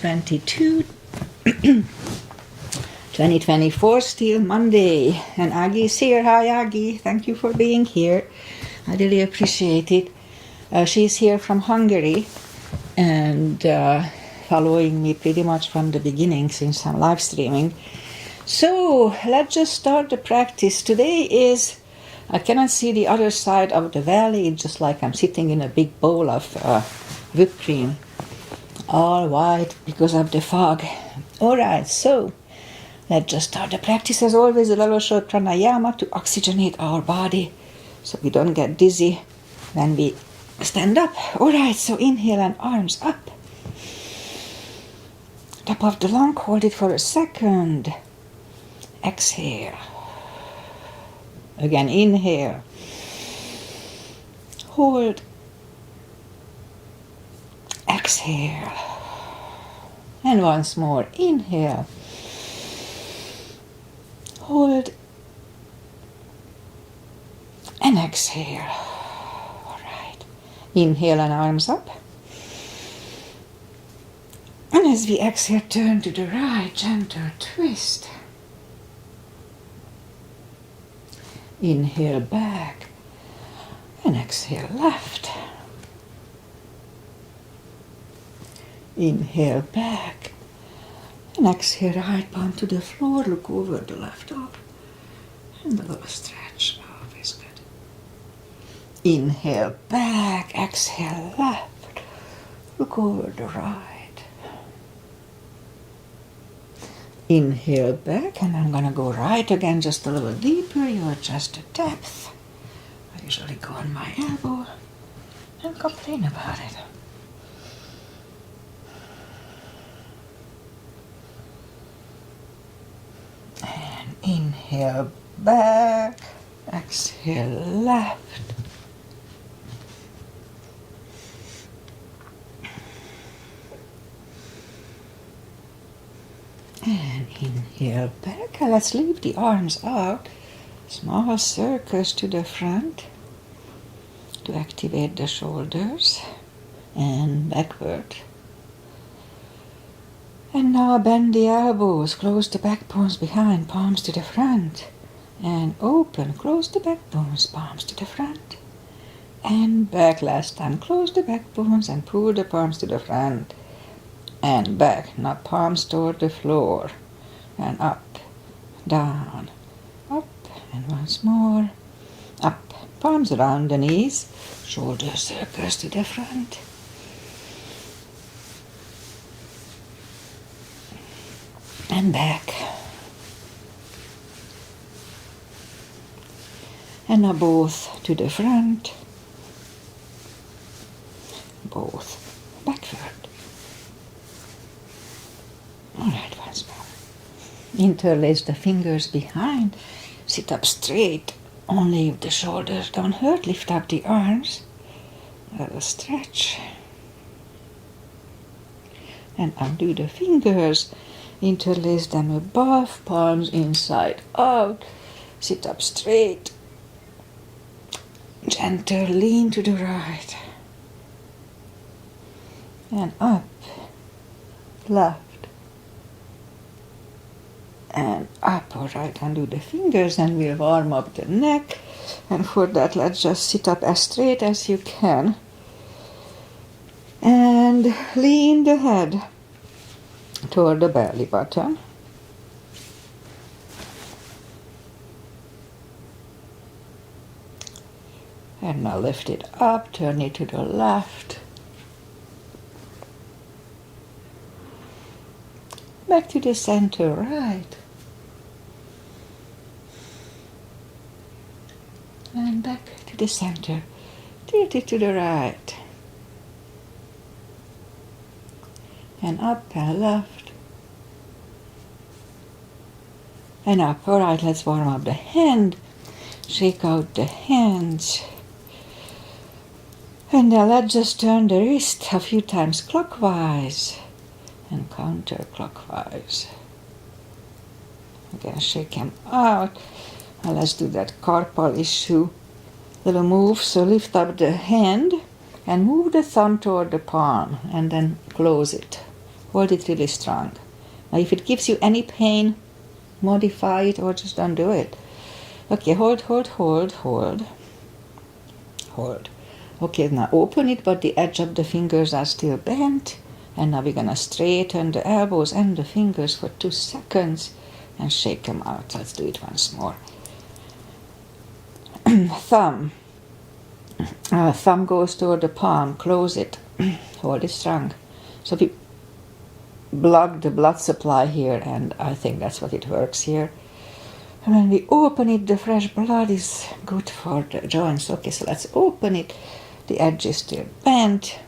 22 2024, still Monday, and Aggie's here. Hi Aggie, thank you for being here. I really appreciate it. She's here from Hungary and following me pretty much from the beginning since I'm live streaming. So let's just start the practice. Today is, I cannot see the other side of the valley. It's just like I'm sitting in a big bowl of whipped cream, all white because of the fog. Alright, so let's just start the practice. As always, a little short pranayama to oxygenate our body so we don't get dizzy when we stand up. Alright, so inhale and arms up. Top of the lung, hold it for a second. Exhale. Again, inhale. Hold. Exhale. And once more, inhale. Hold. And exhale. All right. Inhale and arms up. And as we exhale, turn to the right, gentle twist. Inhale back. And exhale left. Inhale back and exhale right palm to the floor, look over the left arm and a little stretch, always good. Inhale back, exhale left, look over the right. Inhale back and I'm gonna go right again, just a little deeper, you adjust the depth. I usually go on my elbow and complain about it. Inhale back, exhale left. And inhale back. And let's leave the arms out. Small circles to the front to activate the shoulders and backward. And now bend the elbows, close the back bones behind, palms to the front. And open, close the back bones, palms to the front. And back last time, close the back bones and pull the palms to the front. And back, now palms toward the floor. And up, down, up, and once more. Up, palms around the knees, shoulder circles to the front. And back. And now both to the front, both backward. Alright, once more. Interlace the fingers behind, sit up straight, only if the shoulders don't hurt, lift up the arms, a little stretch. And undo the fingers. Interlace them above, palms inside out, sit up straight, gentle lean to the right, and up, left, and up. All right, undo the fingers and we'll warm up the neck, and for that let's just sit up as straight as you can, and lean the head toward the belly button. And now lift it up, turn it to the left. Back to the center, right. And back to the center. Tilt it to the right. And up and left. And up. Alright, let's warm up the hand. Shake out the hands. And then let's just turn the wrist a few times clockwise and counterclockwise. Again, shake them out. And let's do that carpal issue little move. So lift up the hand and move the thumb toward the palm and then close it. Hold it really strong. Now if it gives you any pain, modify it or just don't do it. Okay, hold, hold, hold, hold. Hold. Okay, now open it, but the edge of the fingers are still bent. And now we're going to straighten the elbows and the fingers for 2 seconds and shake them out. Let's do it once more. Thumb. Thumb goes toward the palm. Close it. Hold it strong. So we block the blood supply here, and I think that's what it works here. And when we open it, the fresh blood is good for the joints. Okay, so let's open it. The edge is still bent.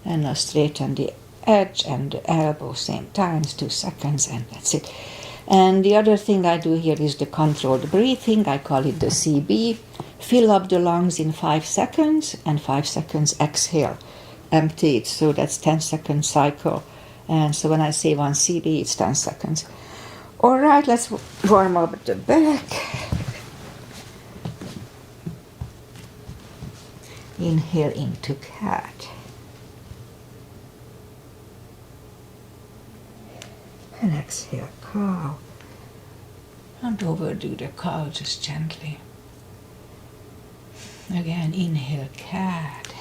And now straighten the edge and the elbow same times, 2 seconds, and that's it. And the other thing I do here is the controlled breathing. I call it the CB. Fill up the lungs in 5 seconds, and 5 seconds exhale. Empty it, so that's 10-second cycle. And so when I say 1 CB, it's 10 seconds. All right, let's warm up the back. Inhale into cat. And exhale, cow. Don't overdo the cow, just gently. Again, inhale, cat.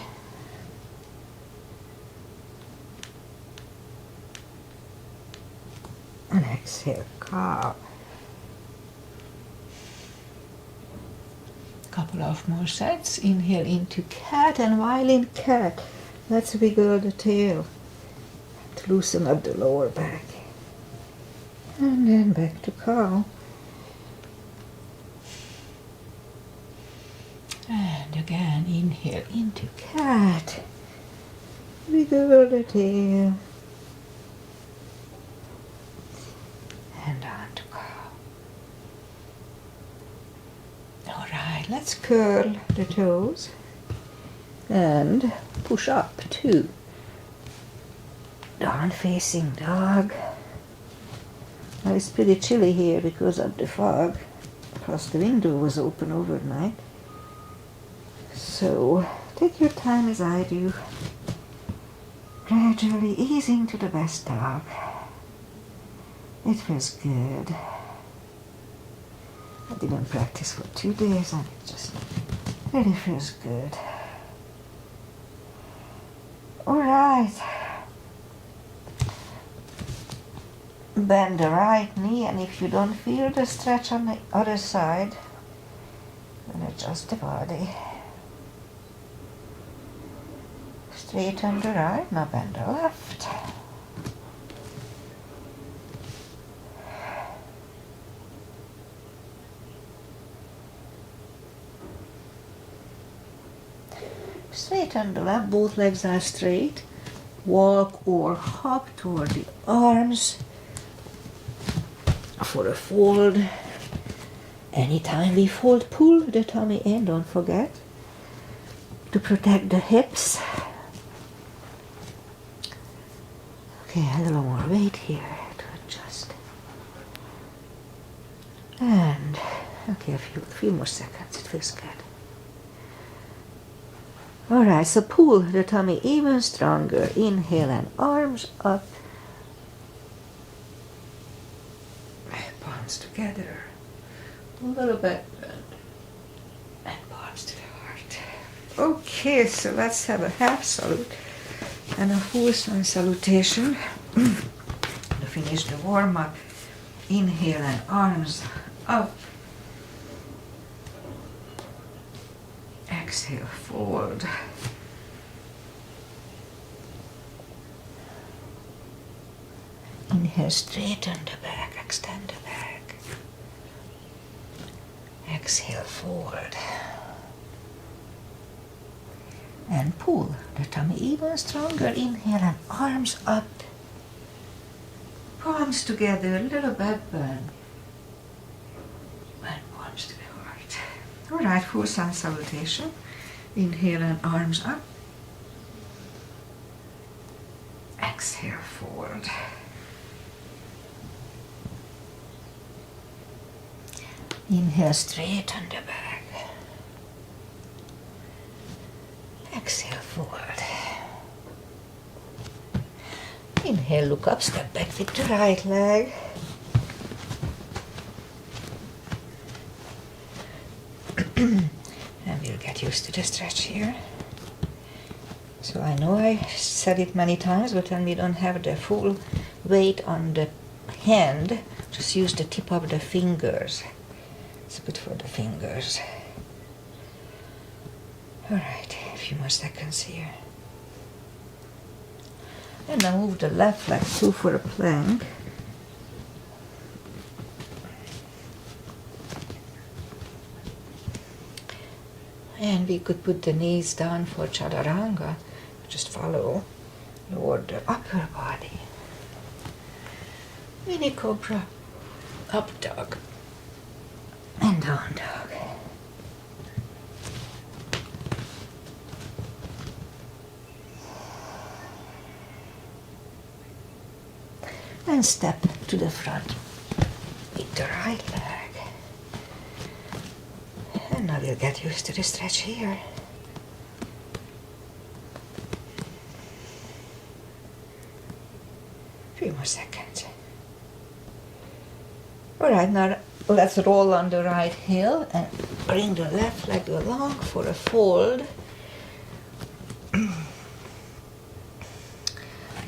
And exhale, cow. Couple of more sets. Inhale into cat, and while in cat, let's wiggle the tail to loosen up the lower back. And then back to cow. And again, inhale into cat. Wiggle the tail. And on to cow. All right, let's curl the toes and push up to down-facing dog. Now it's pretty chilly here because of the fog, plus the window was open overnight. So take your time as I do, gradually easing to the best dog. It feels good. I didn't practice for 2 days and it just really feels good. All right. Bend the right knee, and if you don't feel the stretch on the other side, then adjust the body. Straighten the right, now bend the left. Straighten the left, both legs are straight. Walk or hop toward the arms for a fold. Anytime we fold, pull the tummy in, don't forget to protect the hips. Okay, a little more weight here to adjust. And okay, a few more seconds, it feels good. Alright, so pull the tummy even stronger. Inhale and arms up. Palms together. A little bit. And palms to the heart. Okay, so let's have a half salute and a full sun salutation. To finish the warm-up. Inhale and arms up. Exhale, fold. Inhale, straighten the back, extend the back. Exhale, forward. And pull the tummy even stronger. Inhale and arms up. Palms together, a little back bend. And palms to the heart. Alright, full sun salutation. Inhale and arms up. Exhale, forward. Inhale, straighten the back. Exhale, forward. Inhale, look up, step back with the right leg. And we'll get used to the stretch here. So I know I said it many times, but when we don't have the full weight on the hand, just use the tip of the fingers. It's good for the fingers. Alright, a few more seconds here. And now move the left leg through for a plank. And we could put the knees down for chaturanga. Just follow, lower the upper body. Mini cobra, up dog, and down dog. And step to the front with the right leg. And now we'll get used to the stretch here. Few more seconds. Alright, now let's roll on the right heel and bring the left leg along for a fold.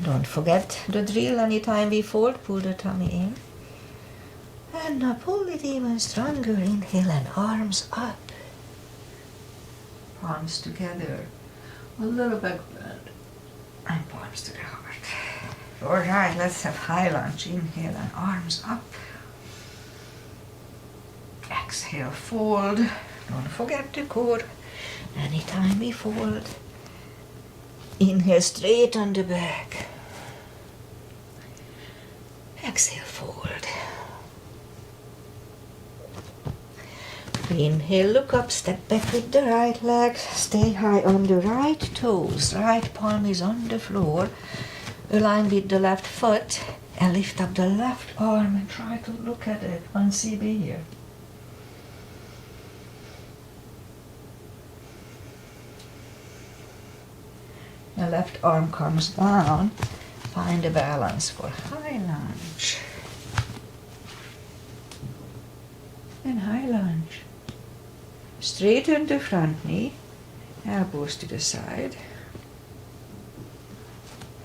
Don't forget the drill anytime we fold, pull the tummy in. And now pull it even stronger, inhale and arms up. Palms together, a little back bend, and palms to the heart. Alright, let's have high lunge, inhale and arms up. Exhale, fold. Don't forget the core. Anytime we fold, inhale straight on the back. Exhale, fold. Inhale, look up, step back with the right leg. Stay high on the right toes. Right palm is on the floor. Align with the left foot and lift up the left arm and try to look at it. 1 CB here. The left arm comes down. Find a balance for high lunge. And high lunge. Straighten the front knee. Elbows to the side.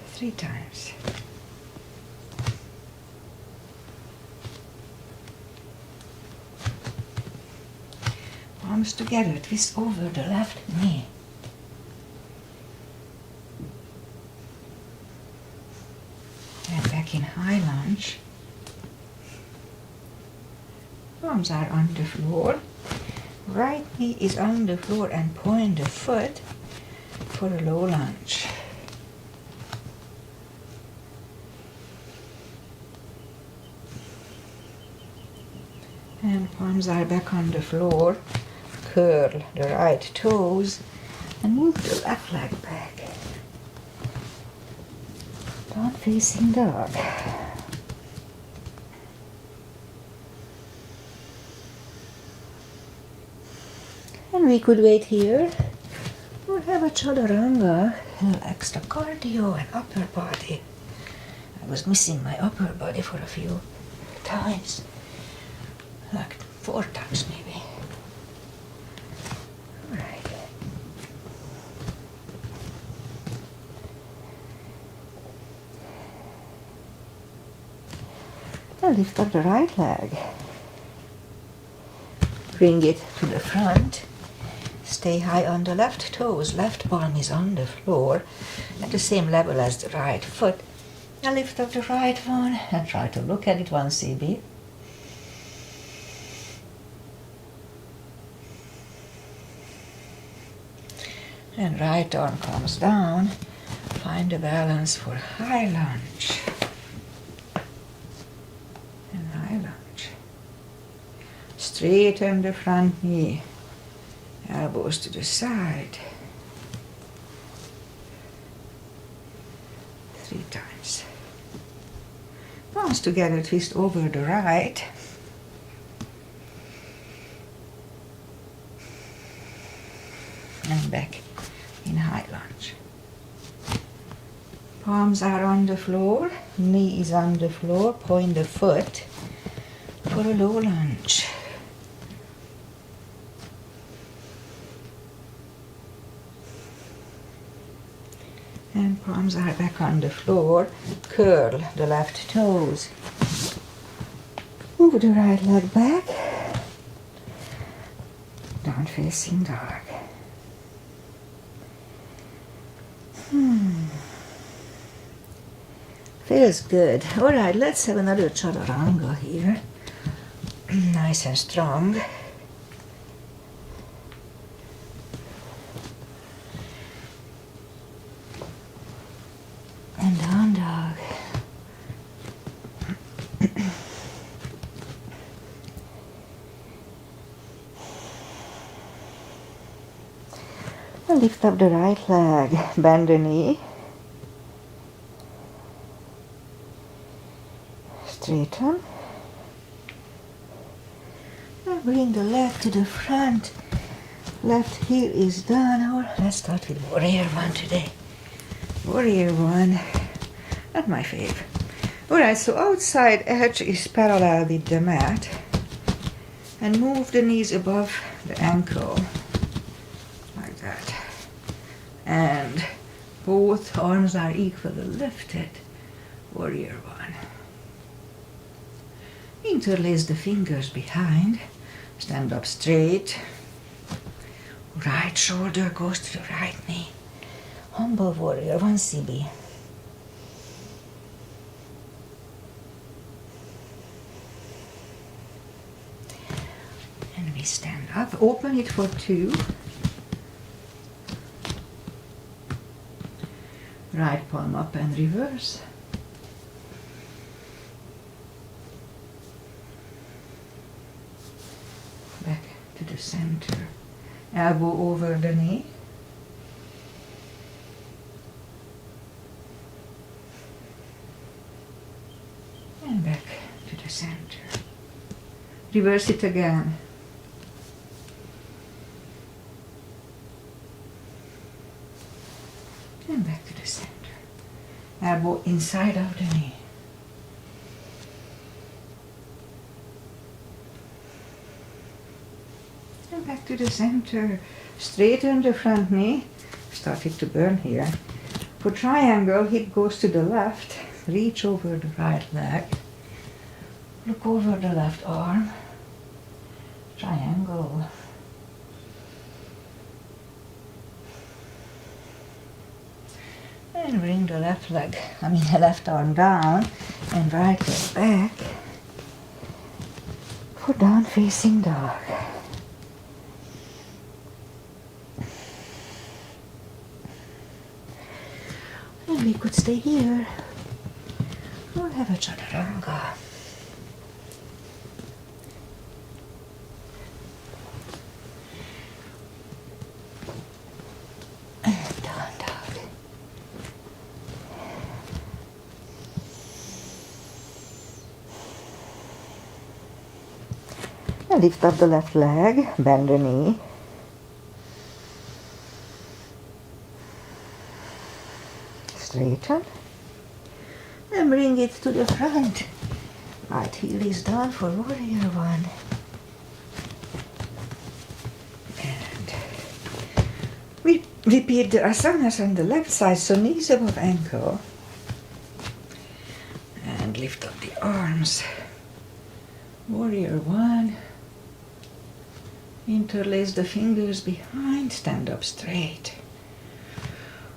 3 times. Palms together, twist over the left knee. And back in high lunge. Palms are on the floor. Right knee is on the floor and point the foot for a low lunge. And palms are back on the floor. Curl the right toes and move the left leg back. Down facing dog. And we could wait here or have a chaturanga, a little extra cardio and upper body. I was missing my upper body for a few times. Like 4 times maybe. Alright. Now lift up the right leg. Bring it to the front. Stay high on the left toes. Left palm is on the floor at the same level as the right foot. Now lift up the right one and try to look at it 1 CB. And right arm comes down. Find a balance for high lunge. And high lunge. Straighten the front knee. Elbows to the side. 3 times. Palms together, twist over the right. And back in high lunge. Palms are on the floor, knee is on the floor, point the foot for a low lunge. And palms are back on the floor, curl the left toes. Move the right leg back, down facing dog. Feels good. All right, let's have another chaturanga here. Nice and strong. And down dog. And lift up the right leg, bend the knee. Straighten. And bring the leg to the front. Left heel is done. Or let's start with warrior one today. Warrior one. Not my fave. Alright, so outside edge is parallel with the mat. And move the knees above the ankle. Like that. And both arms are equally lifted. Warrior one. Interlace the fingers behind. Stand up straight. Right shoulder goes to the right knee. Humble warrior one, CB. And we stand up. Open it for two. Right palm up and reverse. Back to the center. Elbow over the knee. And back to the center. Reverse it again. And back to the center. Elbow inside of the knee. And back to the center. Straighten the front knee. Started to burn here. For triangle, hip goes to the left. Reach over the right leg. Look over the left arm. Triangle. And bring the the left arm down and right leg back for down facing dog. And we could stay here or have a chaturanga. And down dog. And lift up the left leg, bend the knee. Straighten. And bring it to the front. Right heel is down for warrior one. And we repeat the asanas on the left side, so knees above ankle. And lift up the arms. Warrior one. Interlace the fingers behind, stand up straight.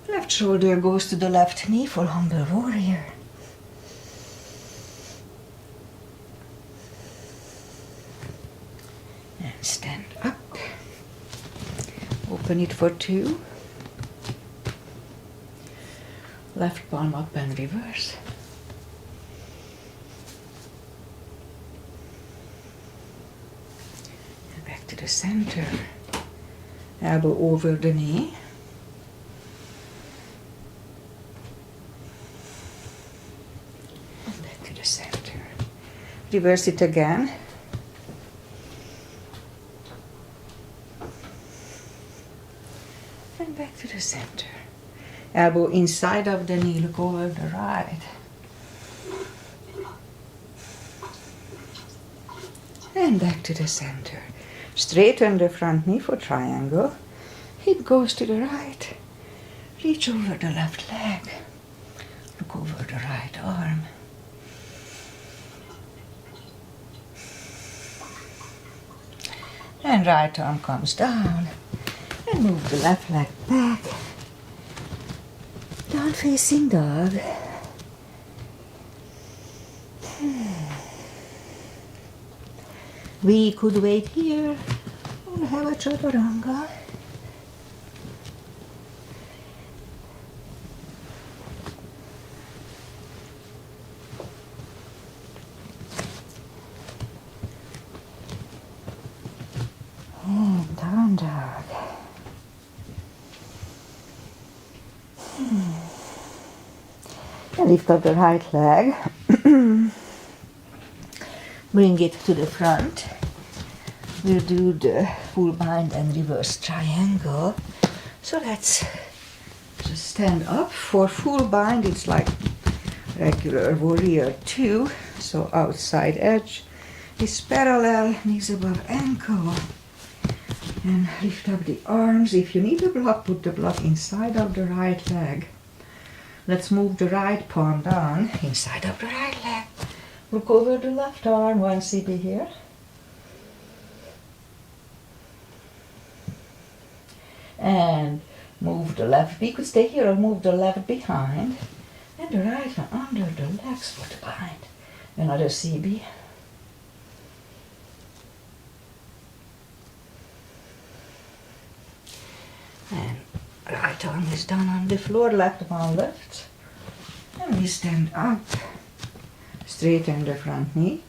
Left shoulder goes to the left knee for humble warrior. And stand up. Open it for two. Left palm up and reverse. And back to the center. Elbow over the knee. Center. Reverse it again. And back to the center. Elbow inside of the knee, look over the right. And back to the center. Straighten the front knee for triangle. Hip goes to the right. Reach over the left leg. Look over the right arm. And right arm comes down. And move the left leg back. Down facing dog. We could wait here or have a chaturanga. And down dog. And lift up the right leg. Bring it to the front. We'll do the full bind and reverse triangle. So let's just stand up. For full bind, it's like regular warrior 2. So outside edge is parallel, knees above ankle. And lift up the arms. If you need a block, put the block inside of the right leg. Let's move the right palm down inside of the right leg. Look over the left arm, 1 CB here. And move the left. We could stay here or move the left behind. And the right one under the legs for the bind. Another CB. And right arm is down on the floor, left arm lifts. And we stand up. Straighten the front knee.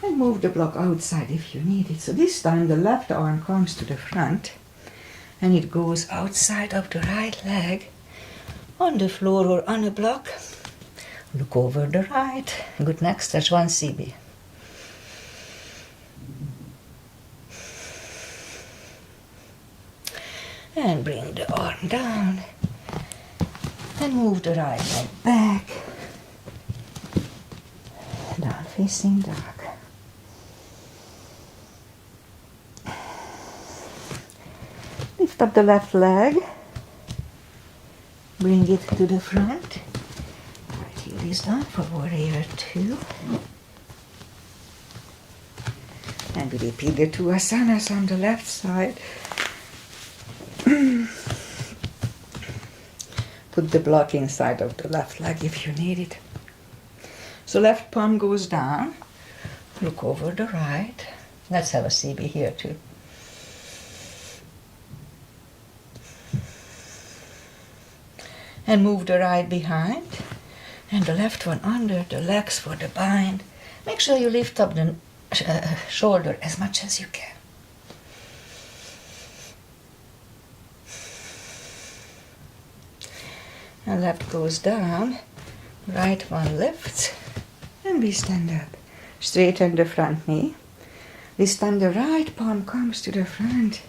And move the block outside if you need it. So this time the left arm comes to the front. And it goes outside of the right leg. On the floor or on a block. Look over the right. Good neck stretch, 1 CB. And bring the arm down. And move the right leg back. Down facing dog. Lift up the left leg. Bring it to the front. Right heel is down for warrior 2. And we repeat the 2 asanas on the left side. Put the block inside of the left leg if you need it. So left palm goes down. Look over the right. Let's have a CB here too. And move the right behind. And the left one under the legs for the bind. Make sure you lift up the shoulder as much as you can. And left goes down, right one lifts, and we stand up. Straighten the front knee. This time the right palm comes to the front.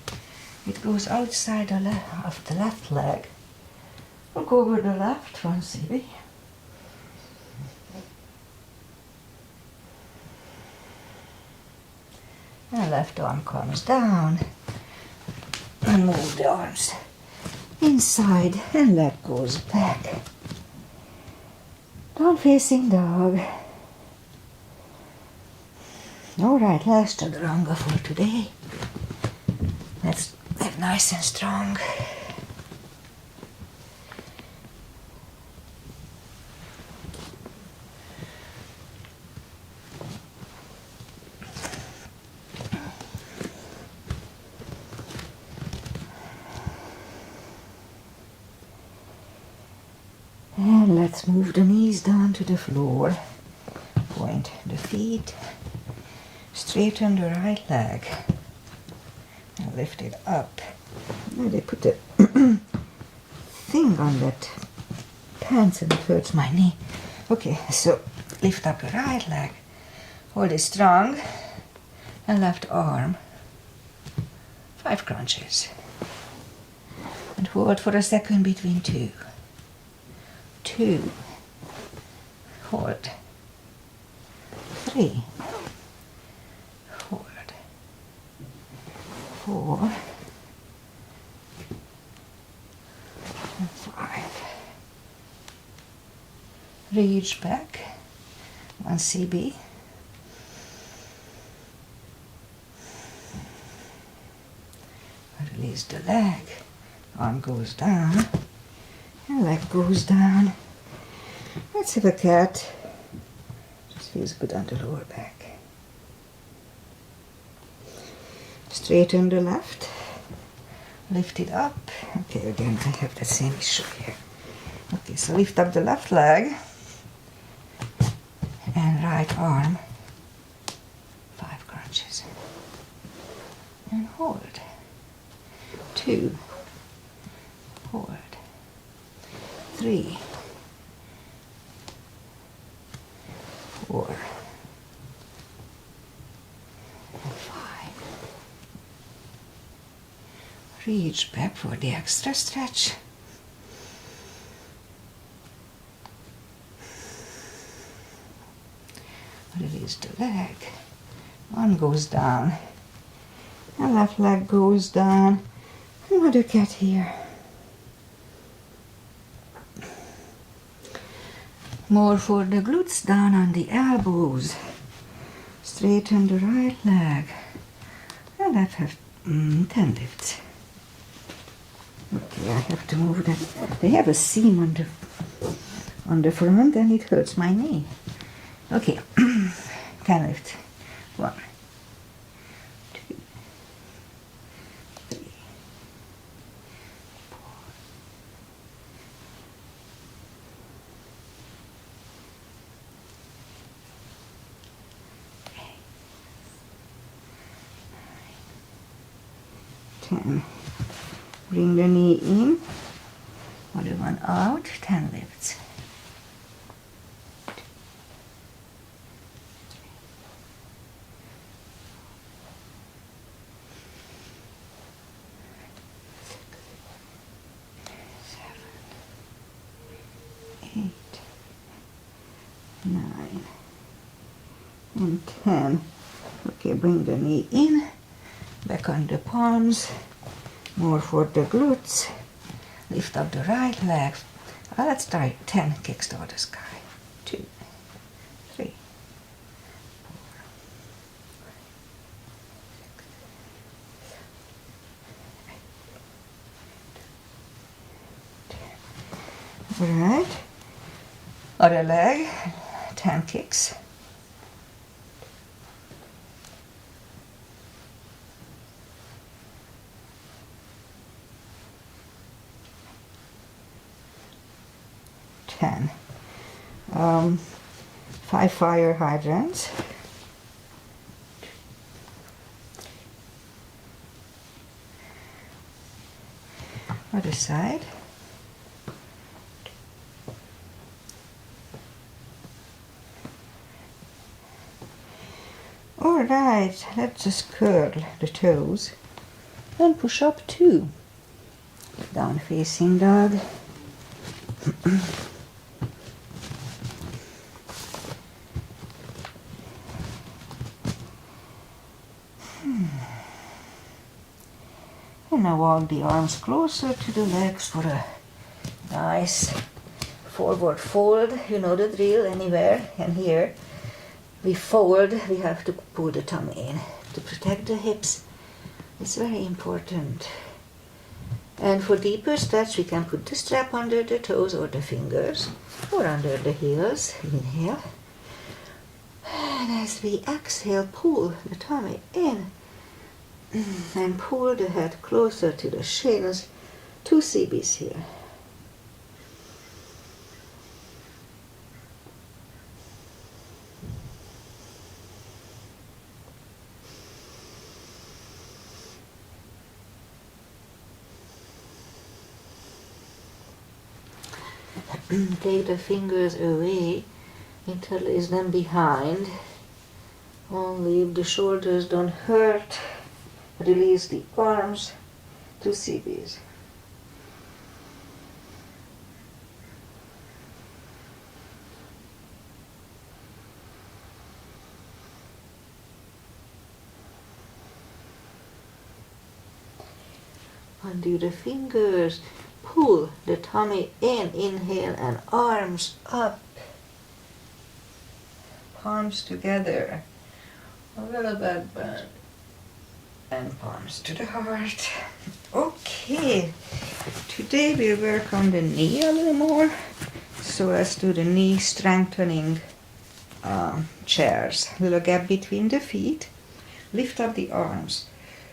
It goes outside of the left leg. Look over the left one, CB. And left arm comes down. And move the arms inside and leg goes back. Down facing dog. Alright, last chaturanga for today. Let's live nice and strong. And let's move the knees down to the floor. Point the feet. Straighten the right leg. And lift it up. Now they put the thing on that pants and it hurts my knee. Okay, so lift up the right leg. Hold it strong. And left arm. 5 crunches. And hold for a second between 2. 2, hold, 3, hold, 4, and 5. Reach back, 1 CB. Release the leg, arm goes down, and leg goes down. Let's have a cat. Just feels good on the lower back. Straighten the left, lift it up. Okay, again I have the same issue here. Okay, so lift up the left leg and right arm, 5 crunches. And hold. 2, hold, 3, 4, and 5. Reach back for the extra stretch. Release the leg. One goes down. And left leg goes down. Another cat here. More for the glutes, down on the elbows. Straighten the right leg. And I have 10 lifts. Okay, I have to move that. They have a seam on the front and it hurts my knee. Okay, 10 lifts. 1, 2, 3, 4, 8, 9, 10. Bring the knee in, other one out, 10 lifts. 8, 9, and 10. Okay, bring the knee in, back on the palms, more for the glutes. Lift up the right leg. Let's try 10 kicks toward the sky. 2, 3, 4, 5, 6, 7, 8, 9, 10. All right. Other leg, 10 kicks. 10. 5 fire hydrants. Other side. All right, let's just curl the toes and push up 2. Down facing dog. And now walk the arms closer to the legs for a nice forward fold. You know the drill, anywhere. And here we fold, we have to pull the tummy in to protect the hips. It's very important. And for deeper stretch, we can put the strap under the toes or the fingers or under the heels. Inhale. And as we exhale, pull the tummy in and pull the head closer to the shins. 2 CBs here. Take the fingers away, interlace them behind. Only if the shoulders don't hurt, release the arms. 2 CBs. undo the fingers, pull the tummy in, inhale, and arms up, palms together, a little back bend, and palms to the heart. Okay, today we'll work on the knee a little more, so let's do the knee strengthening chairs. Little gap between the feet, lift up the arms.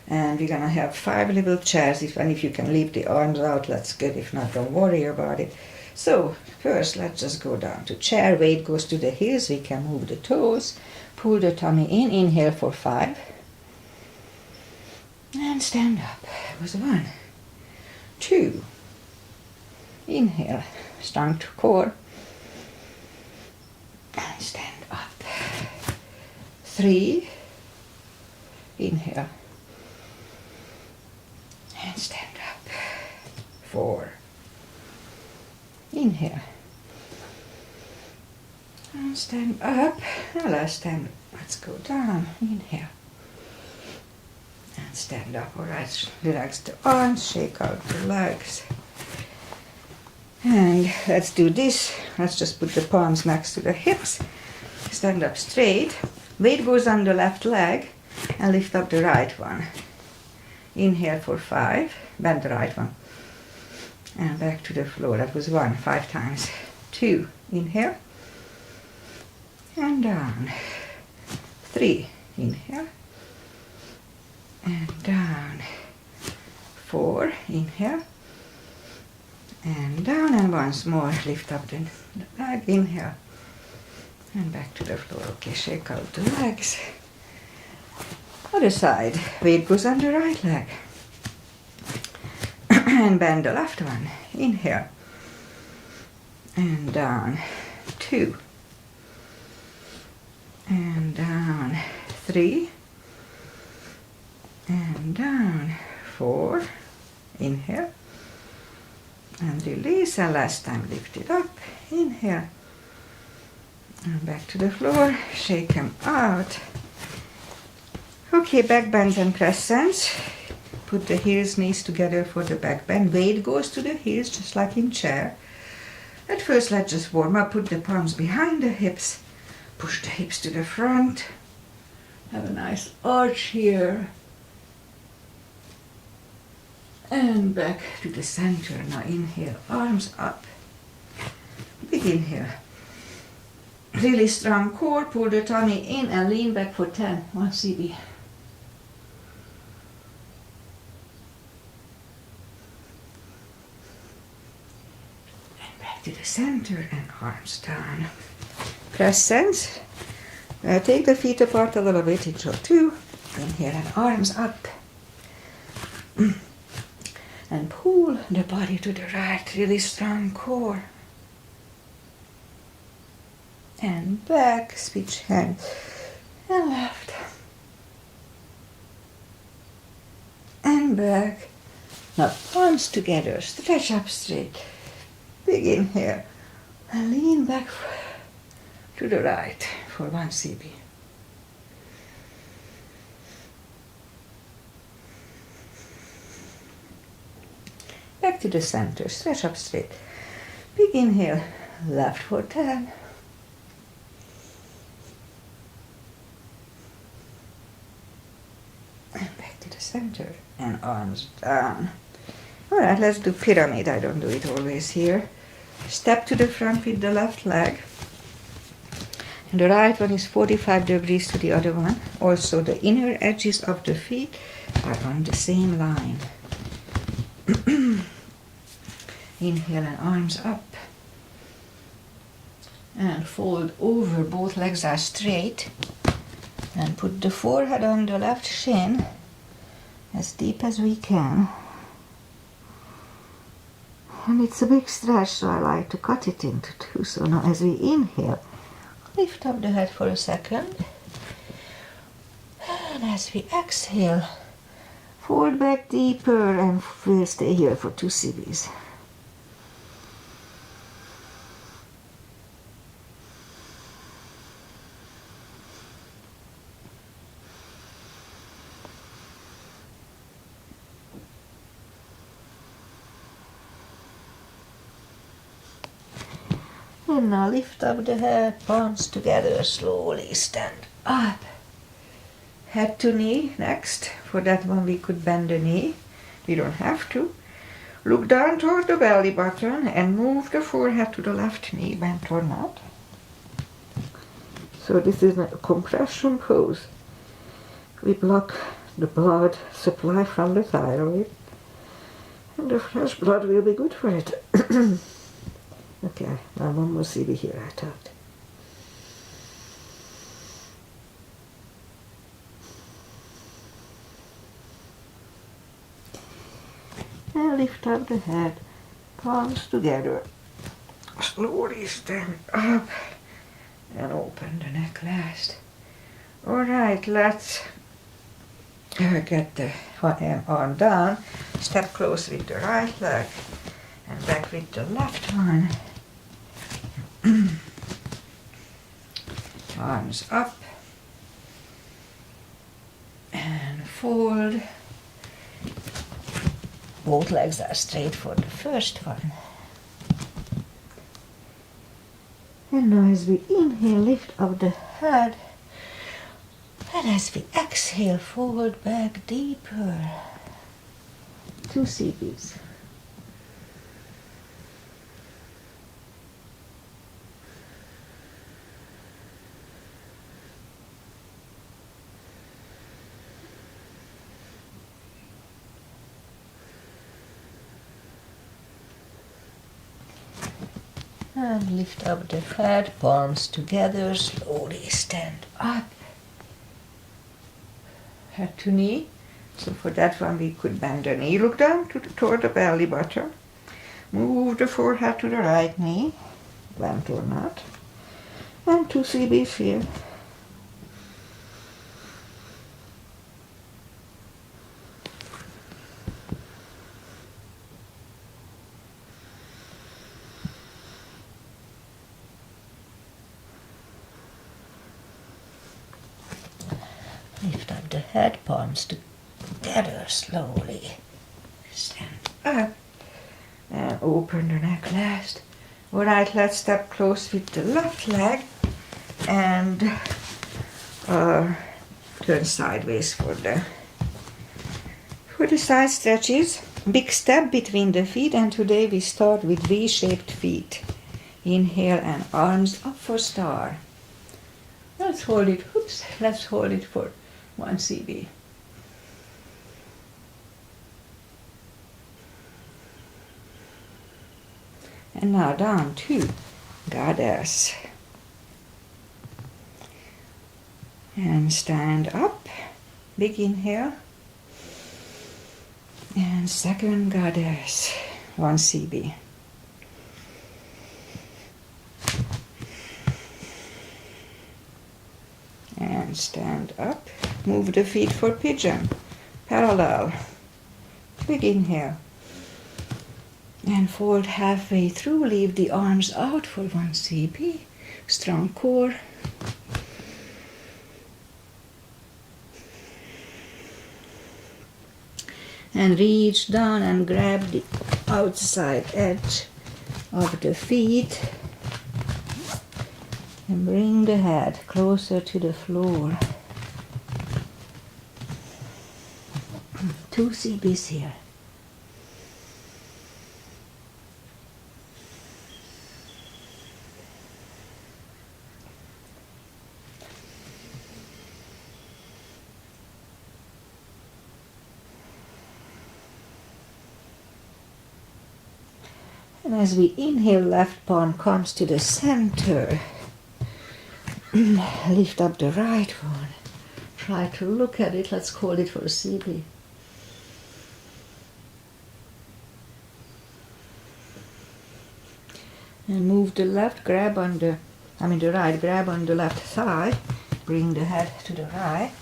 And we're gonna have 5 little chairs, and if you can leave the arms out, that's good. If not, don't worry about it. So first, let's just go down to chair. Weight goes to the heels. We can move the toes. Pull the tummy in. Inhale for 5. And stand up. It was 1, 2. Inhale, strong to core. And stand up. 3. Inhale. And stand up. 4. Inhale. And stand up. Now last time, let's go down. Inhale. And stand up. Alright, relax the arms, shake out the legs. And let's do this. Let's just put the palms next to the hips. Stand up straight. Weight goes on the left leg and lift up the right one. Inhale for 5, bend the right one, and back to the floor. That was 1, 5 times. 2, inhale, and down. 3, inhale, and down. 4, inhale, and down, and once more, lift up the leg, inhale, and back to the floor. Okay, shake out the legs. Other side, weight goes on the right leg. And bend the left one. Inhale. And down. 2. And down. 3. And down. 4. Inhale. And release. And last time, lift it up. Inhale. And back to the floor. Shake them out. Okay, back bends and crescents. Put the heels, knees together for the back bend. Weight goes to the heels, just like in chair. At first, let's just warm up. Put the palms behind the hips. Push the hips to the front. Have a nice arch here. And back to the center. Now inhale, arms up. Big inhale. Really strong core. Pull the tummy in and lean back for 10. 1 CB. To the center and arms down. Crescents. Take the feet apart a little bit. Intro 2. Inhale and arms up. And pull the body to the right. Really strong core. And back. Switch hands. And left. And back. Now palms together. Stretch up straight. Big inhale, and lean back to the right for 1 CB. Back to the center, stretch up straight. Big inhale, left for 10. And back to the center, and arms down. Alright, let's do pyramid. I don't do it always here. Step to the front with the left leg. And the right one is 45 degrees to the other one. Also, the inner edges of the feet are on the same line. Inhale and arms up. And fold over. Both legs are straight. And put the forehead on the left shin as deep as we can. And it's a big stretch, so I like to cut it into 2. So now as we inhale, lift up the head for a second. And as we exhale, fold back deeper, and we'll stay here for 2 CBs. And now lift up the head, palms together, slowly stand up. Head to knee next. For that one we could bend the knee. We don't have to. Look down toward the belly button and move the forehead to the left knee, bent or not. So this is a compression pose. We block the blood supply from the thyroid, and the fresh blood will be good for it. Okay, now one more CB here, I thought. And lift up the head, palms together. Slowly stand up and open the neck last. Alright, let's get the arm down. Step close with the right leg and back with the left one. Arms up and fold. Both legs are straight for the first one. And now as we inhale, lift up the head. And as we exhale, fold back deeper. 2 CBs. And lift up the head, palms together, slowly stand up. Head to knee. So for that one we could bend the knee. Look down toward the belly button. Move the forehead to the right knee, bent or not. And 2 CBs here. Lift up the head, palms together, slowly. Stand up and open the neck last. Alright, let's step close with the left leg and turn sideways for the side stretches. Big step between the feet, and today we start with V-shaped feet. Inhale and arms up for star. Let's hold it for 1 CB. And now down to goddess. And stand up. Big inhale. And second goddess. 1 CB. And stand up. Move the feet for pigeon. Parallel. Big inhale. And fold halfway through. Leave the arms out for 1 CB. Strong core. And reach down and grab the outside edge of the feet. And bring the head closer to the floor. 2 CBs here. And as we inhale, left palm comes to the center. Lift up the right one. Try to look at it. Let's hold it for a CB. And move the left, the right, grab on the left thigh. Bring the head to the right.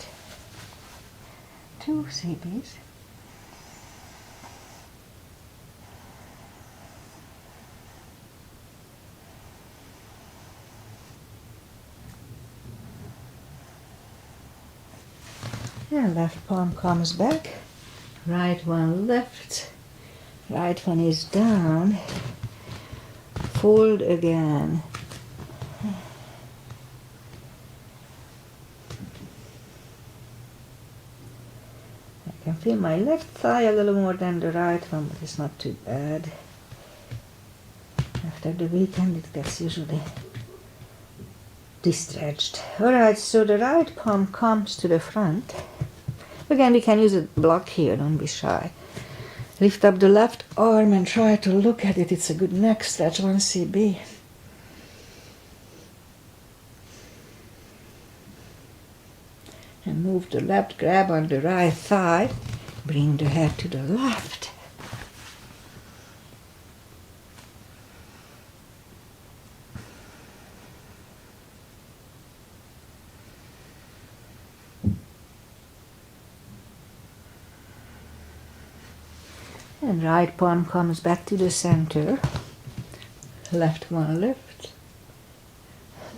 2 CBs. And left palm comes back. Right one left. Right one is down. Fold again. I can feel my left thigh a little more than the right one, but it's not too bad. After the weekend it gets usually stretched. Alright, so the right palm comes to the front. Again, we can use a block here, don't be shy. Lift up the left arm and try to look at it. It's a good neck stretch, 1CB. And move the left, grab on the right thigh, bring the head to the left. And right palm comes back to the center. Left one lift.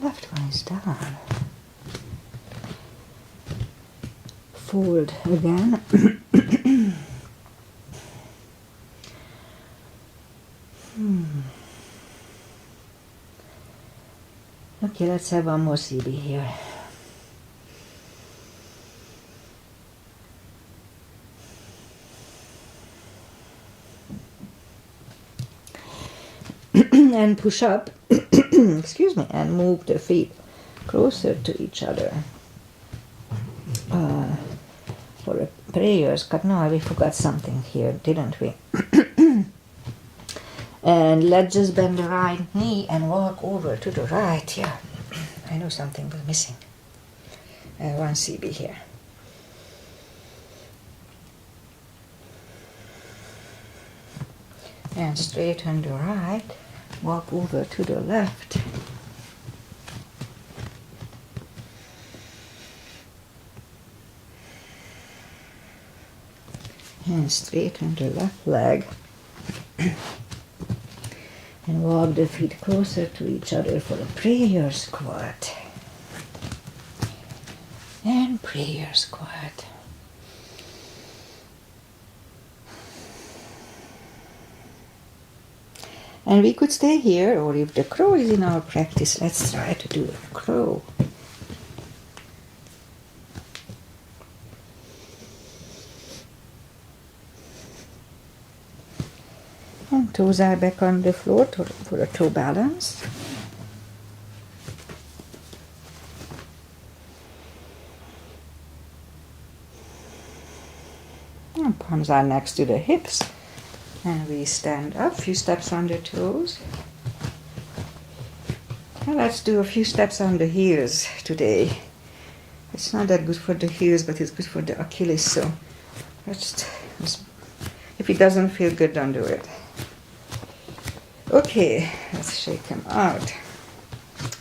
Left one is down. Fold again. Okay, let's have one more CB here. And push up, excuse me, and move the feet closer to each other. For a prayers cut. No, we forgot something here, didn't we? And let's just bend the right knee and walk over to the right. Yeah, I know something was missing. 1CB here. And straighten the right. Walk over to the left. And straighten the left leg. And walk the feet closer to each other for a prayer squat. And prayer squat. And we could stay here, or if the crow is in our practice, let's try to do a crow. And toes are back on the floor for a toe balance. And palms are next to the hips. And we stand up, a few steps on the toes. And let's do a few steps on the heels today. It's not that good for the heels, but it's good for the Achilles, so if it doesn't feel good, don't do it. Okay, let's shake them out.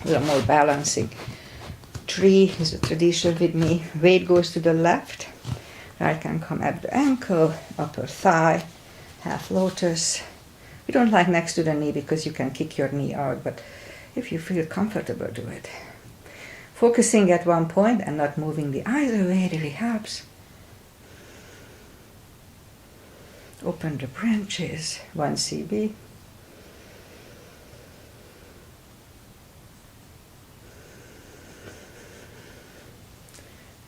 A little more balancing. 3 is a tradition with me. Weight goes to the left. Right can come at the ankle, upper thigh. Half lotus. We don't like next to the knee because you can kick your knee out, but if you feel comfortable, do it. Focusing at one point and not moving the eyes away really helps. Open the branches, 1CB.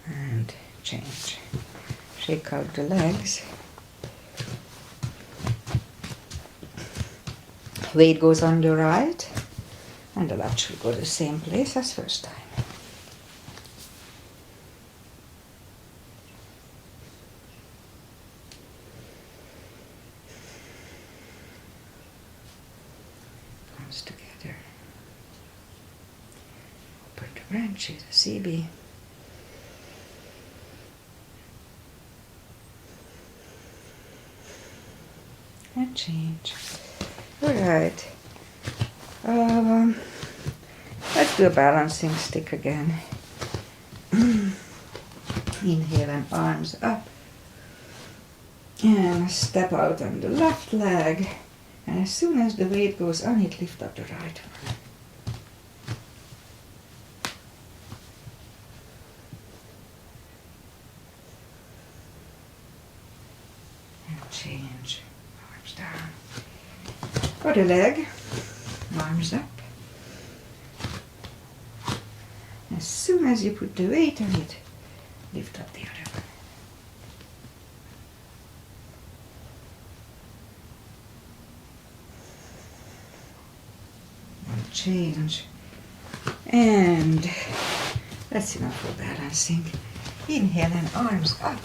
And change. Shake out the legs. Weight goes on the right, and the left should go the same place as first time. Comes together. Open the branches, CB. And change. Alright, let's do a balancing stick again. Inhale and arms up. And step out on the left leg. And as soon as the weight goes on it, lift up the right one. And change. Arms down. Other leg, arms up. As soon as you put the weight on it, lift up the other one. And change. And that's enough for balancing. Inhale and arms up.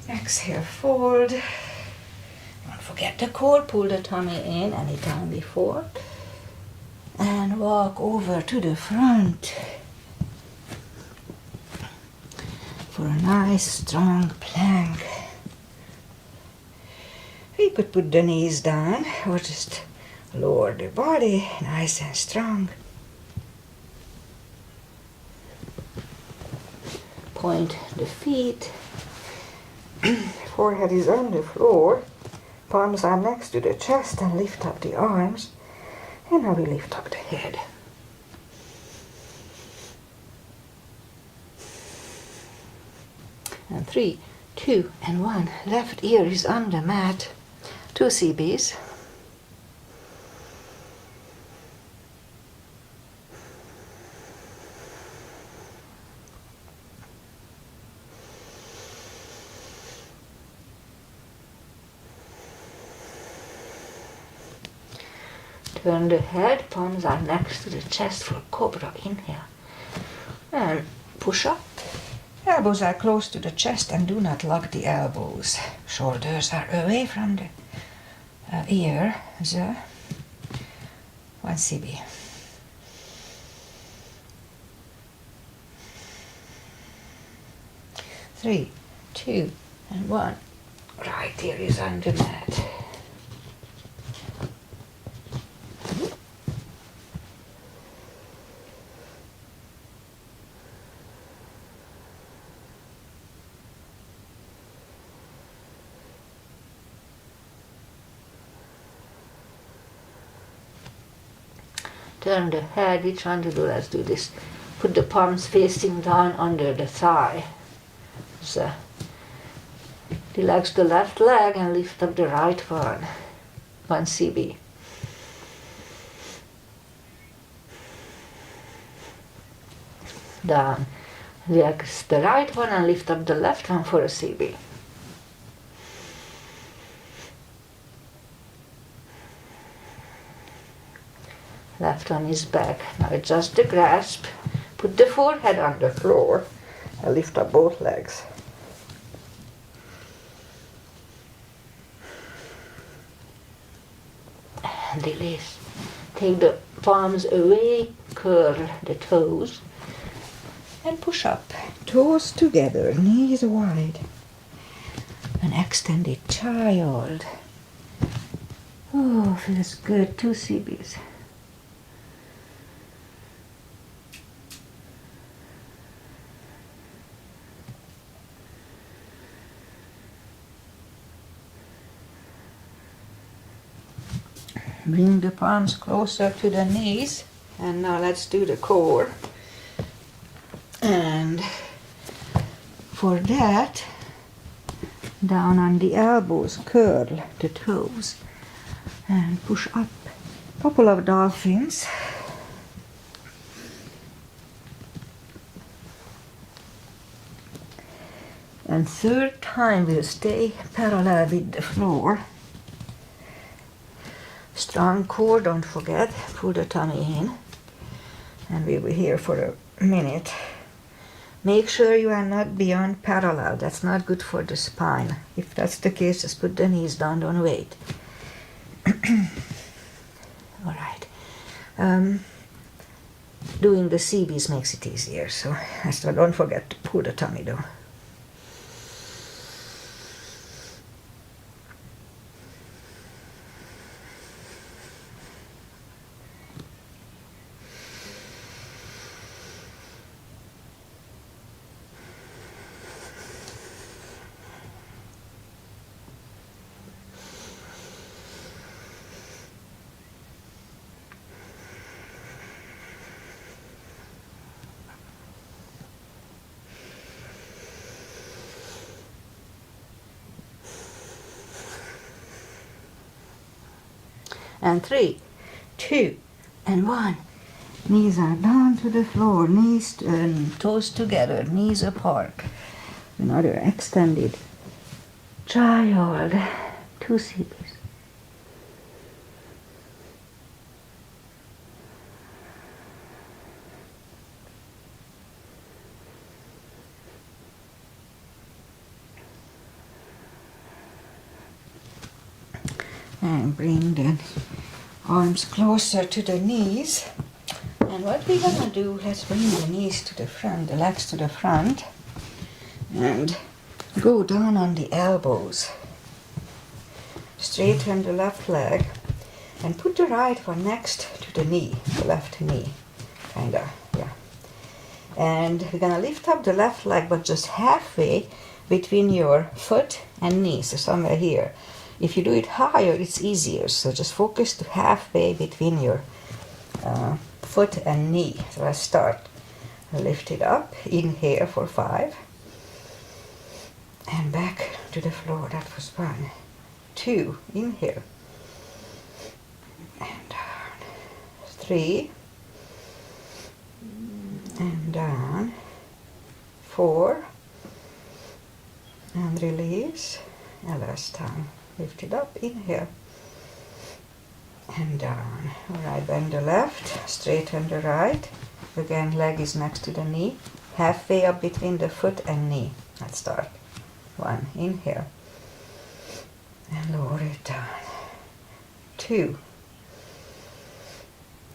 Exhale, fold. Don't forget the core, pull the tummy in anytime before. And walk over to the front for a nice strong plank. We could put the knees down or just lower the body, nice and strong. Point the feet. Forehead is on the floor. Palms are next to the chest and lift up the arms. And now we lift up the head. And 3, 2, and 1. Left ear is on the mat. 2 CBs. Turn the head, palms are next to the chest for cobra. Inhale. And push up. Elbows are close to the chest and do not lock the elbows. Shoulders are away from the ear. 1 CB. Three, 2, and 1. Right ear is on the mat. Turn the head, which one to do? Let's do this. Put the palms facing down under the thigh. So, relax the left leg and lift up the right one. 1 CB. Down. Relax the right one and lift up the left one for a CB. Left one is back. Now adjust the grasp. Put the forehead on the floor and lift up both legs. And release. Take the palms away, curl the toes, and push up. Toes together, knees wide. An extended child. Oh, feels good. 2 CBs. Bring the palms closer to the knees. And now let's do the core. And for that, down on the elbows, curl the toes and push up. Couple of dolphins. And third time we'll stay parallel with the floor. Strong core, don't forget, pull the tummy in. And we'll be here for a minute. Make sure you are not beyond parallel, that's not good for the spine. If that's the case, just put the knees down, don't wait. Alright. Doing the CBs makes it easier, so don't forget to pull the tummy down. And 3, 2, and 1. Knees are down to the floor, knees and toes together, knees apart. Another extended child. 2C, please. And bring the arms closer to the knees. And what we're gonna do, let's bring the knees to the front, the legs to the front, and go down on the elbows. Straighten the left leg and put the right one next to the knee, the left knee, kinda, yeah. And we're gonna lift up the left leg, but just halfway between your foot and knee, so somewhere here. If you do it higher, it's easier, so just focus to halfway between your foot and knee. So let's start. Lift it up, inhale for 5, and back to the floor. That was 1, 2, inhale, and down, 3, and down, 4, and release, and last time. Lift it up, inhale, and down. Alright, bend the left, straighten the right. Again, leg is next to the knee, halfway up between the foot and knee. Let's start. 1, inhale, and lower it down. 2,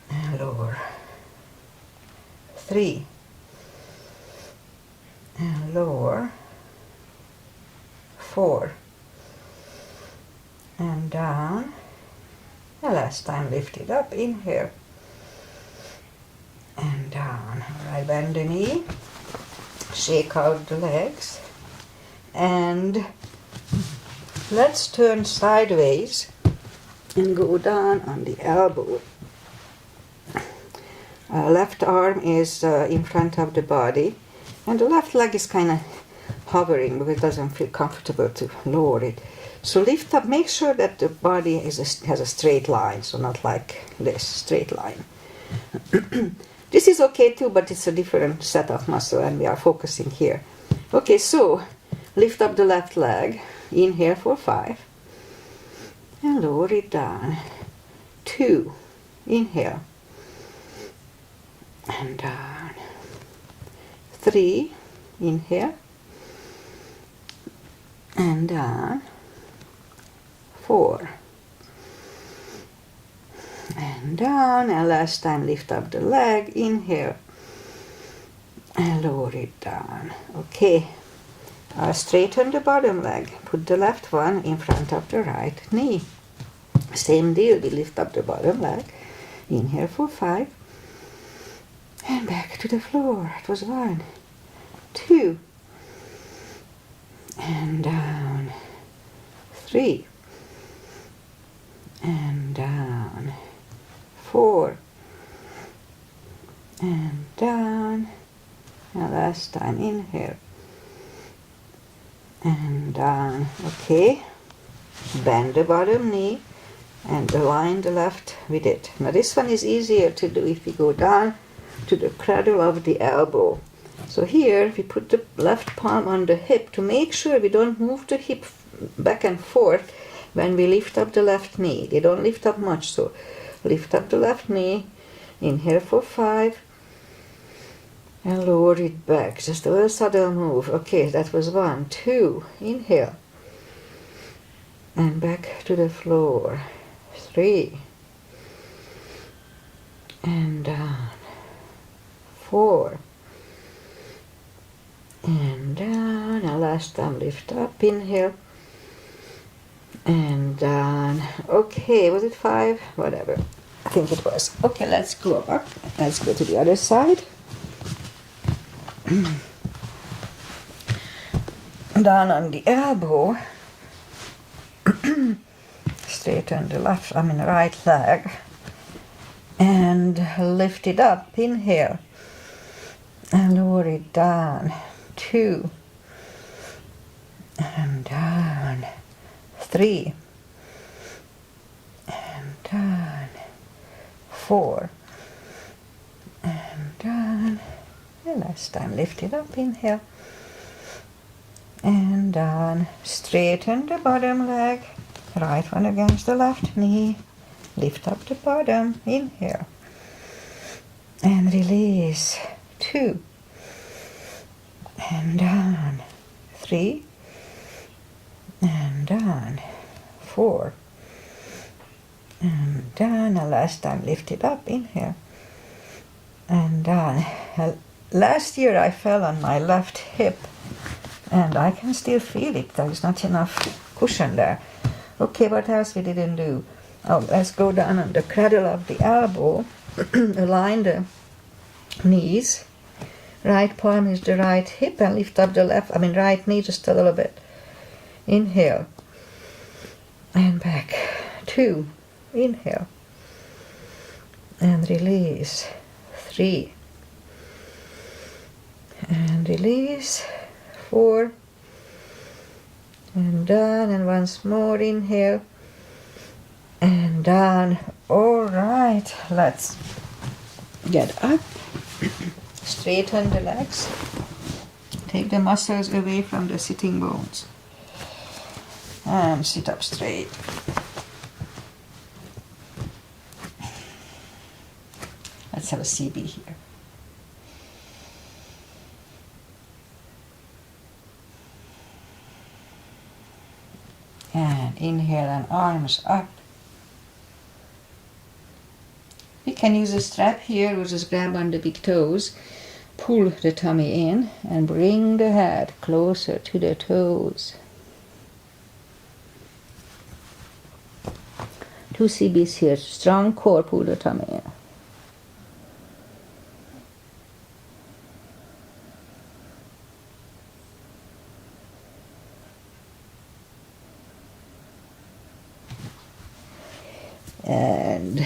and lower. 3, and lower. 4, and down. And last time, lift it up, inhale, and down. Alright, bend the knee, shake out the legs, and let's turn sideways and go down on the elbow. Left arm is in front of the body, and the left leg is kind of hovering because it doesn't feel comfortable to lower it. So lift up, make sure that the body has a straight line, so not like this, straight line. This is okay too, but it's a different set of muscle and we are focusing here. Okay, so lift up the left leg, inhale for 5, and lower it down. 2, inhale, and down. 3, inhale, and down. 4, and down, and last time lift up the leg, inhale, and lower it down. Okay, straighten the bottom leg, put the left one in front of the right knee. Same deal, we lift up the bottom leg, inhale for 5, and back to the floor. It was 1, 2, and down. 3, and down. 4, and down. And last time, inhale, and down. Okay, bend the bottom knee and align the left with it. Now this one is easier to do if we go down to the cradle of the elbow. So here we put the left palm on the hip to make sure we don't move the hip back and forth when we lift up the left knee. They don't lift up much, so lift up the left knee, inhale for 5, and lower it back. Just a little subtle move. Okay, that was 1, 2, inhale, and back to the floor. 3, and down. 4, and down. And last time, lift up, inhale, and down. Okay, was it 5? Whatever. I think it was. Okay, let's go up. Let's go to the other side. Down on the elbow. Straighten the right leg. And lift it up. Inhale. And lower it down. 2. And down. 3, and down. 4, And last time, lift it up, inhale. And down, straighten the bottom leg, right one against the left knee. Lift up the bottom, inhale. And release, 2. And down, 3. And down, 4. And down, and last time lift it up, inhale. And down. Last year I fell on my left hip and I can still feel it. There's not enough cushion there. Okay, what else we didn't do? Oh, let's go down on the cradle of the elbow. Align the knees. Right palm is the right hip and lift up the right knee just a little bit. Inhale. And back. 2. Inhale. And release. 3. And release. 4. And down, and once more, inhale. And down. All right, let's get up. Straighten the legs. Take the muscles away from the sitting bones. And sit up straight. Let's have a CB here. And inhale and arms up. We can use a strap here or just grab on the big toes. Pull the tummy in and bring the head closer to the toes. 2 CBs here. Strong core, pull the tummy in. And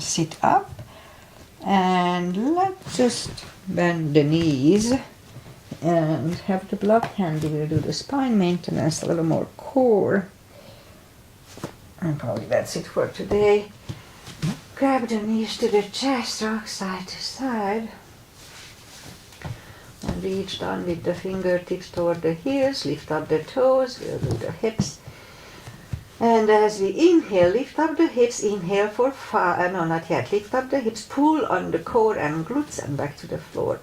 sit up, and let's just bend the knees and have the block handy. We'll do the spine maintenance, a little more core, and probably that's it for today. Grab the knees to the chest, rock side to side, and reach down with the fingertips toward the heels. Lift up the toes. We'll do the hips. And as we inhale, lift up the hips, inhale for 5, no, not yet, lift up the hips, pull on the core and glutes and back to the floor.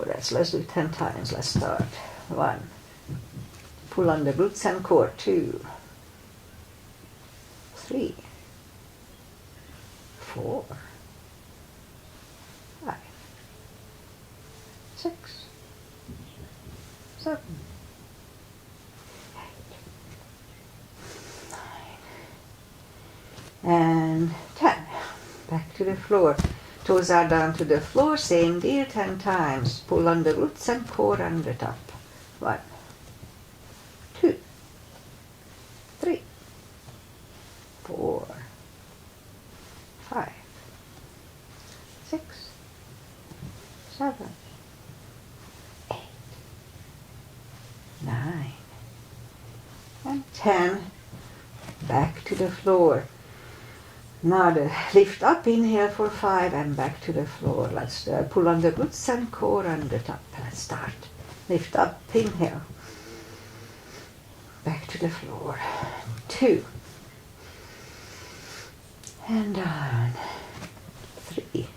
Let's do it 10 times, let's start. 1, pull on the glutes and core, 2, 3, 4, 5, 6, 7, and 10. Back to the floor. Toes are down to the floor. Same deal 10 times. Pull on the glutes and core and the top. 1, 2, 3, 4, 5, 6, 7, 8, 9, and 10. Back to the floor. Now the lift up, inhale for 5 and back to the floor. Let's pull on the glutes and core and the top. Let's start. Lift up, inhale. Back to the floor. 2. And down. 3.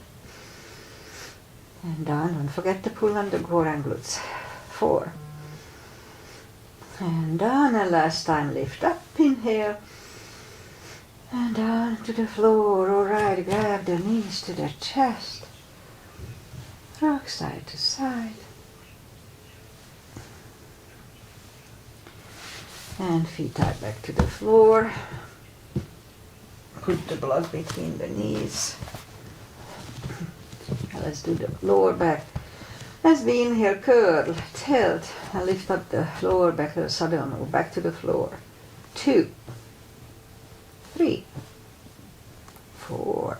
And down. Don't forget to pull on the core and glutes. 4. And down. And last time lift up, inhale. And down to the floor. All right, grab the knees to the chest. Rock side to side. And feet are back to the floor. Put the block between the knees. Let's do the lower back. As we inhale, curl, tilt, and lift up the lower back, the sudden move back to the floor. 2, 3, 4,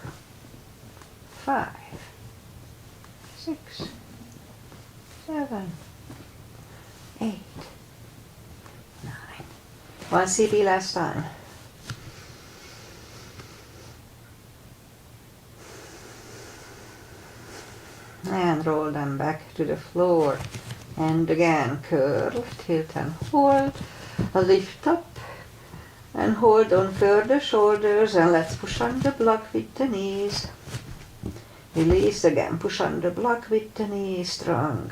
5, 6, 7, 8, 9. 1 CP last time. and roll them back to the floor. And again, curl, tilt and hold, lift up and hold on further shoulders, and let's push on the block with the knees. Release again, push on the block with the knees, strong.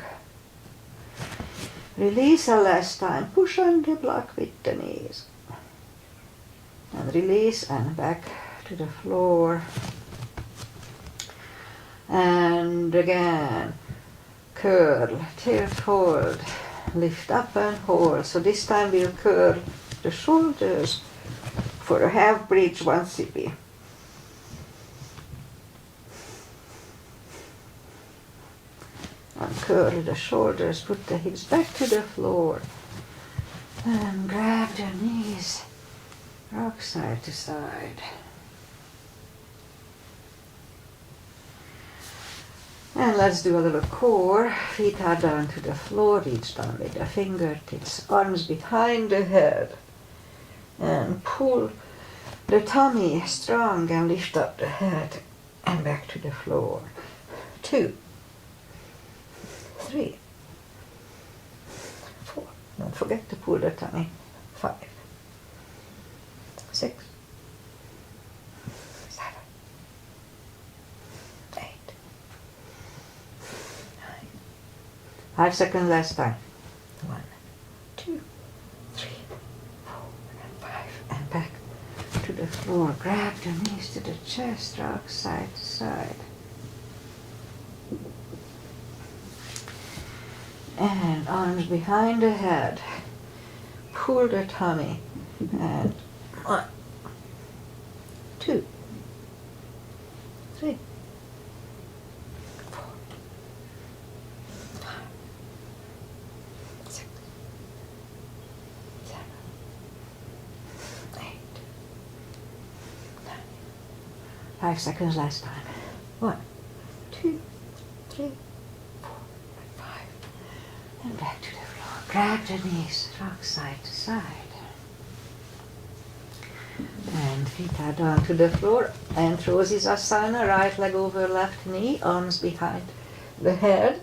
Release a last time, push on the block with the knees. And release and back to the floor. And again, curl, tilt, hold, lift up and hold. So this time we'll curl the shoulders for a half bridge, 1 CP. And curl the shoulders, put the hips back to the floor. And grab the knees, rock side to side. And let's do a little core. Feet are down to the floor, reach down with the fingertips, arms behind the head. And pull the tummy strong and lift up the head and back to the floor. 2, 3, 4. Don't forget to pull the tummy. 5, 6, 7, 8, 9. 5 seconds last time. 1, 2, 3, 4, and 5. And back to the floor. Grab the knees to the chest, rock side to side. And arms behind the head. Pull the tummy. And 1, 2, 3, 4, 5, 6, 7, 8, 9. 5 seconds last time. 1, 2, 3, 4, and 5. And back to the floor. Grab the knees, rock side to side. And feet are down to the floor. And Rosie's Asana, right leg over left knee, arms behind the head.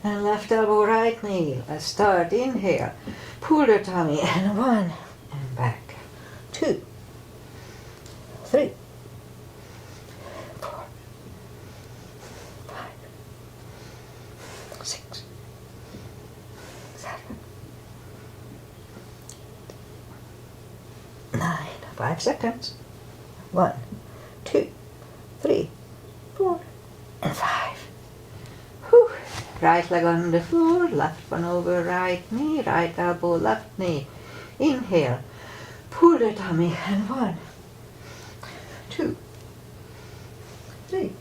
And left elbow, right knee. Let's start. Inhale. Pull the tummy. And 1. And back. 2, 3, 4, 5, 6, 7, 9. 5 seconds. 1, 2, 3, 4, and 5. Whew. Right leg on the floor, left one over right knee, right elbow, left knee. Inhale. Pull the tummy, and 1, 2, 3,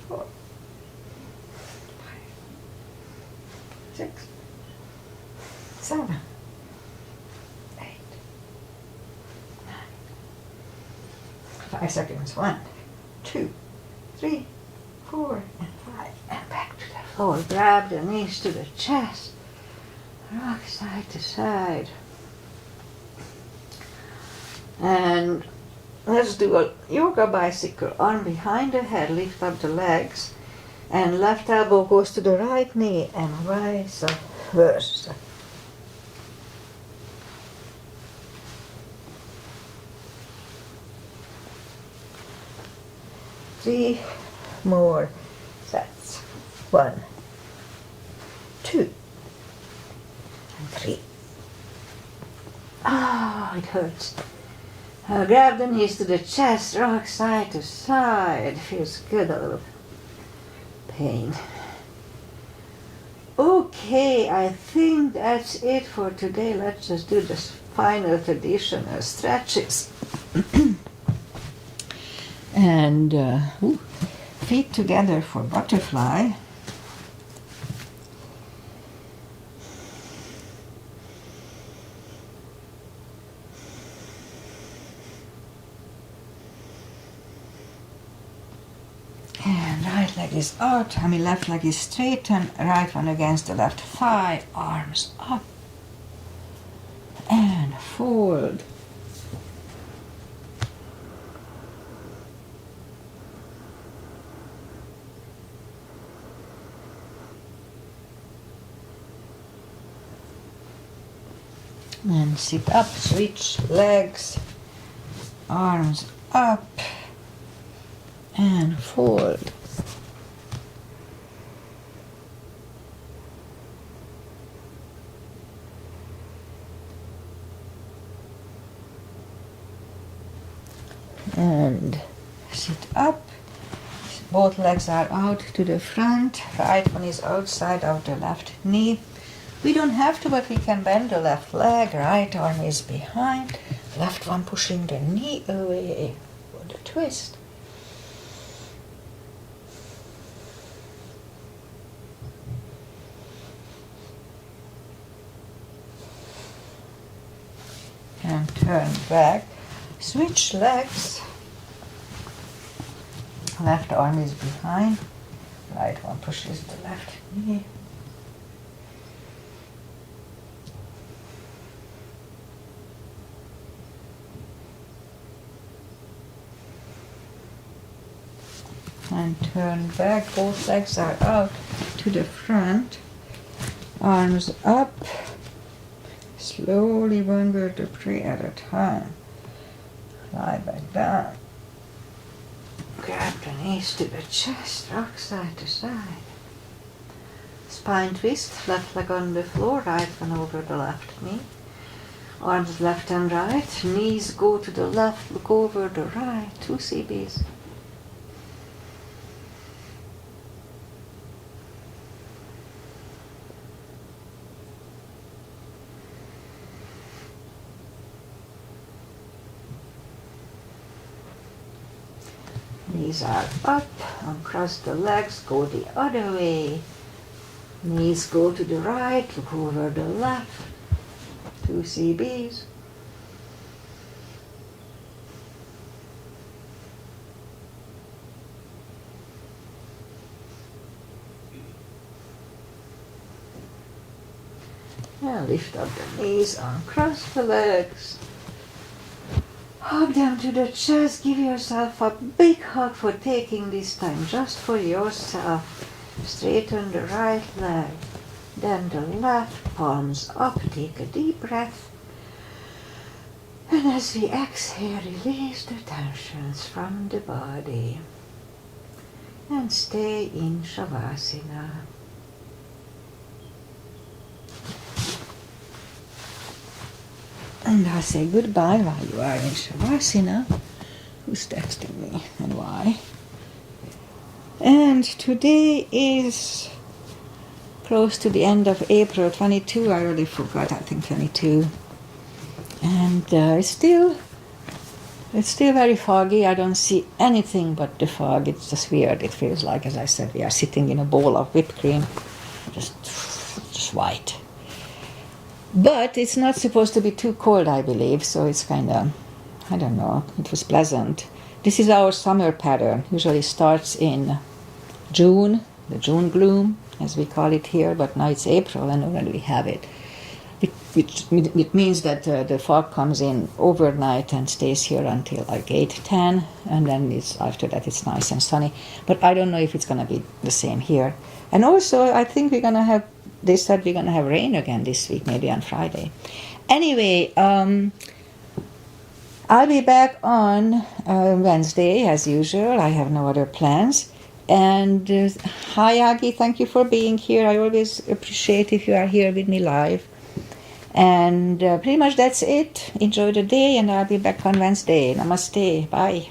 4, 5, 6, 7, 8, 9. 5 seconds. 1, 2, 3, 4, and 5. And back to the floor. Grab the knees to the chest. Rock side to side. And let's do a yoga bicycle. Arm behind the head, lift up the legs. And left elbow goes to the right knee and vice versa. Three more sets. 1, 2, and 3. Ah, it hurts. Grab the knees to the chest, rock side to side. Feels good, a little pain. Okay, I think that's it for today. Let's just do the final traditional stretches. And feet together for butterfly. And right leg is out, left leg is straight, and right one against the left thigh, arms up. And fold. And sit up, switch legs, arms up, and fold. And sit up. Both legs are out to the front. Right one is outside of the left knee. We don't have to, but we can bend the left leg. Right arm is behind. Left one pushing the knee away for the twist. And turn back. Switch legs. Left arm is behind. Right one pushes the left knee. And turn back. Both legs are out to the front. Arms up. Slowly one vertebrae at a time. Lie back down. Grab the knees to the chest, rock side to side. Spine twist, left leg on the floor, right one over the left knee. Arms left and right, knees go to the left, look over the right, 2 CBs. Knees are up, uncross the legs, go the other way. Knees go to the right, look over the left, 2 CBs. And lift up the knees, uncross the legs. Hug them to the chest, give yourself a big hug for taking this time just for yourself. Straighten the right leg, then the left, palms up, take a deep breath. And as we exhale, release the tensions from the body. And stay in Shavasana. And I'll say goodbye while you are in Shavasana. Who's texting me and why? And today is close to the end of April 22. I already forgot, I think 22. And it's still very foggy. I don't see anything but the fog. It's just weird. It feels like, as I said, we are sitting in a bowl of whipped cream, just white. But it's not supposed to be too cold, I believe, so it's kind of, I don't know, it was pleasant. This is our summer pattern. Usually starts in June, the June gloom, as we call it here, but now it's April and already we have it. It means that the fog comes in overnight and stays here until like 8-10, and then after that it's nice and sunny. But I don't know if it's going to be the same here. And also, I think they said we're going to have rain again this week, maybe on Friday. Anyway, I'll be back on Wednesday, as usual. I have no other plans. And hi, Aggie, thank you for being here. I always appreciate if you are here with me live. And pretty much that's it. Enjoy the day, and I'll be back on Wednesday. Namaste. Bye.